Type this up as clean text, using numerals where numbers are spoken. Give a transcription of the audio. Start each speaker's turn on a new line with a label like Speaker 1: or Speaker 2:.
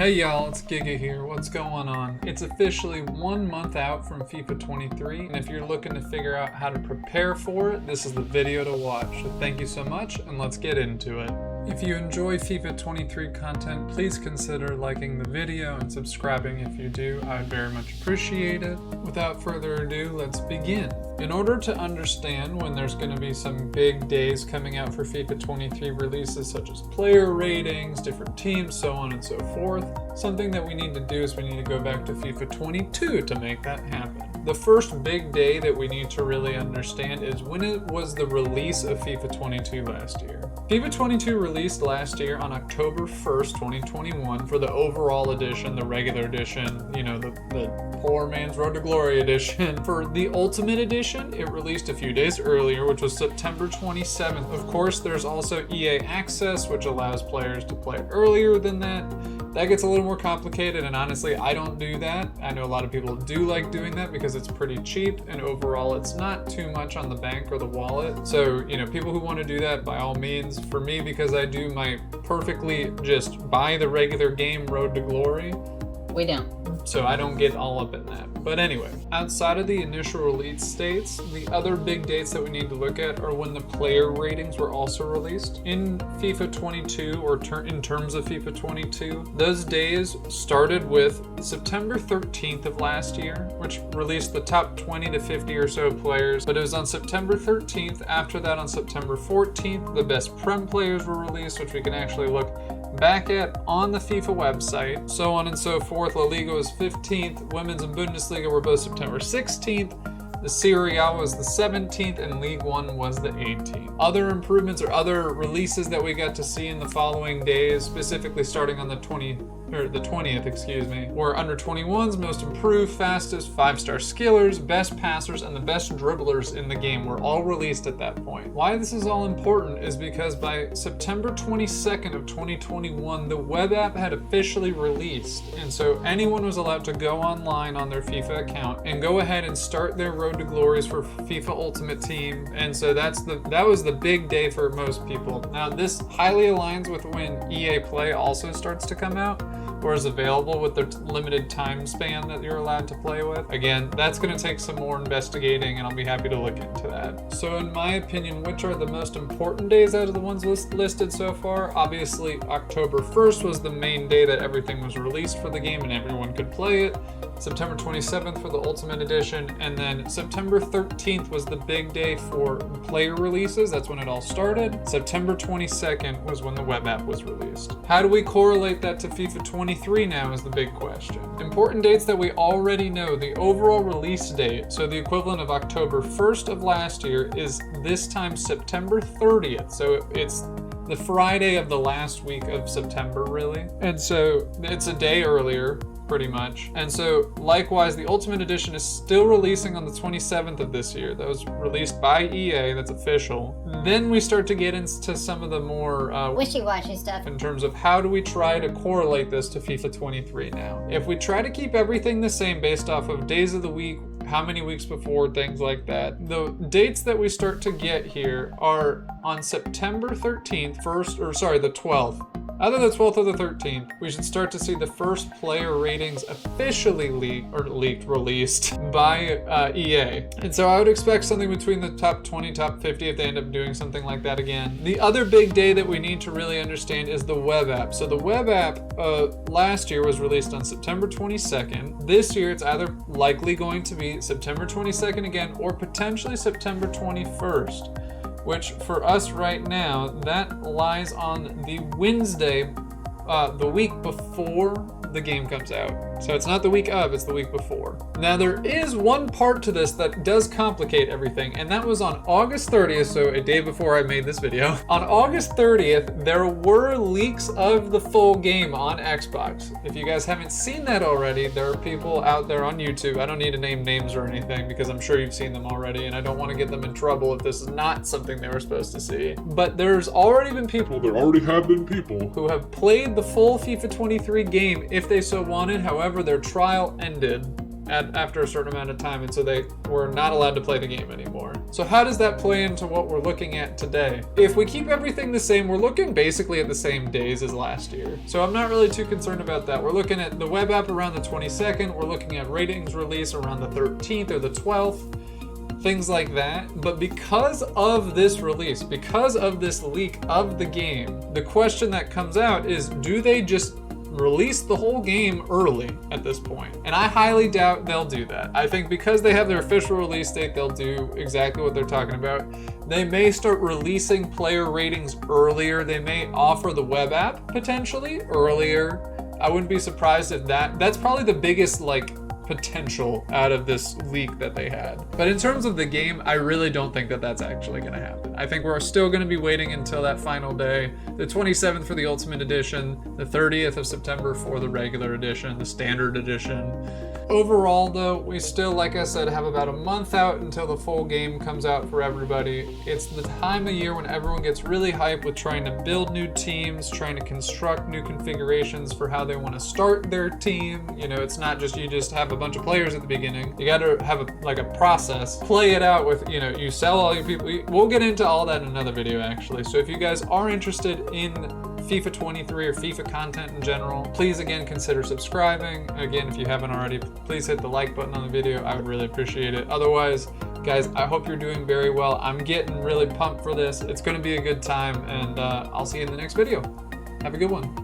Speaker 1: Hey y'all, it's Giga here. What's going on? It's officially 1 month out from FIFA 23, and if you're looking to figure out how to prepare for it, this is the video to watch. So thank you so much, and let's get into it. If you enjoy FIFA 23 content, please consider liking the video and subscribing if you do. I would very much appreciate it. Without further ado, let's begin. In order to understand when there's going to be some big days coming out for FIFA 23 releases, such as player ratings, different teams, so on and so forth, something that we need to do is we need to go back to FIFA 22 to make that happen. The first big day that we need to really understand is when it was the release of FIFA 22 last year. FIFA 22 released last year on October 1st, 2021 for the overall edition, the regular edition, you know, the poor man's Road to Glory edition. For the Ultimate Edition, it released a few days earlier, which was September 27th. Of course, there's also EA Access, which allows players to play earlier than that. That gets a little more complicated, and honestly, I don't do that. I know a lot of people do like doing that because it's pretty cheap, and overall, it's not too much on the bank or the wallet. So, you know, people who want to do that, by all means. For me, because I do my perfectly just buy the regular game Road to Glory,
Speaker 2: we don't.
Speaker 1: so I don't get all up in that. But anyway, outside of the initial release dates, the other big dates that we need to look at are when the player ratings were also released. In FIFA 22, or in terms of FIFA 22, those days started with September 13th of last year, which released the top 20 to 50 or so players, but it was on September 13th. After that, on September 14th, the best Prem players were released, which we can actually look back at on the FIFA website, so on and so forth. La Liga was 15th, Women's and Bundesliga were both September 16th, the Serie A was the 17th, and League One was the 18th. Other improvements or other releases that we got to see in the following days, specifically starting on the 20th, were under 21s, most improved, fastest, 5-star skillers, best passers, and the best dribblers in the game were all released at that point. Why this is all important is because by September 22nd of 2021, the web app had officially released, and so anyone was allowed to go online on their FIFA account and go ahead and start their Road to Glories for FIFA Ultimate Team, and so that was the big day for most people. Now, this highly aligns with when EA Play also starts to come out, or is available with their limited time span that you're allowed to play with. Again, that's going to take some more investigating, and I'll be happy to look into that. So in my opinion, which are the most important days out of the ones listed so far? Obviously, October 1st was the main day that everything was released for the game and everyone could play it. September 27th for the Ultimate Edition, and then September 13th was the big day for player releases. That's when it all started. September 22nd was when the web app was released. How do we correlate that to FIFA 23 now is the big question. Important dates that we already know. The overall release date, so the equivalent of October 1st of last year, is this time September 30th. So it's the Friday of the last week of September, really. And so it's a day earlier, pretty much. And so likewise, the Ultimate Edition is still releasing on the 27th of this year. That was released by EA, that's official. Then we start to get into some of the more
Speaker 2: wishy-washy stuff
Speaker 1: in terms of how do we try to correlate this to FIFA 23 now. If we try to keep everything the same based off of days of the week, how many weeks before, things like that, the dates that we start to get here are on September 13th, the 12th. Either the 12th or the 13th, we should start to see the first player ratings officially released by EA. And so I would expect something between the top 20, top 50 if they end up doing something like that again. The other big day that we need to really understand is the web app. So the web app last year was released on September 22nd. This year it's either likely going to be September 22nd again or potentially September 21st. Which for us right now, that lies on the Wednesday, the week before the game comes out. So it's not the week of, it's the week before. Now there is one part to this that does complicate everything, and that was on August 30th, so a day before I made this video. On August 30th, there were leaks of the full game on Xbox. If you guys haven't seen that already, there are people out there on YouTube. I don't need to name names or anything because I'm sure you've seen them already, and I don't want to get them in trouble if this is not something they were supposed to see. But there already have been people who have played the full FIFA 23 game if they so wanted. However, their trial ended after a certain amount of time, and so they were not allowed to play the game anymore. So how does that play into what we're looking at today? If we keep everything the same, we're looking basically at the same days as last year. So I'm not really too concerned about that. We're looking at the web app around the 22nd. We're looking at ratings release around the 13th or the 12th. Things like that. But because of this release, because of this leak of the game, the question that comes out is, do they just release the whole game early at this point? And I highly doubt they'll do that. I think because they have their official release date, they'll do exactly what they're talking about. They may start releasing player ratings earlier. They may offer the web app potentially earlier. I wouldn't be surprised if that's probably the biggest potential out of this leak that they had. But in terms of the game, I really don't think that that's actually going to happen. I think we're still going to be waiting until that final day, the 27th for the Ultimate Edition, the 30th of September for the regular edition, the standard edition. Overall though, we still, like I said, have about a month out until the full game comes out for everybody. It's the time of year when everyone gets really hyped with trying to build new teams, trying to construct new configurations for how they want to start their team. You know, it's not just you just have a bunch of players at the beginning. You got to have a process, play it out with, you sell all your people. We'll get into all that in another video actually. So if you guys are interested in FIFA 23 or FIFA content in general, please again consider subscribing. Again, if you haven't already, please hit the like button on the video. I would really appreciate it. Otherwise, guys, I hope you're doing very well. I'm getting really pumped for this. It's going to be a good time, and I'll see you in the next video. Have a good one.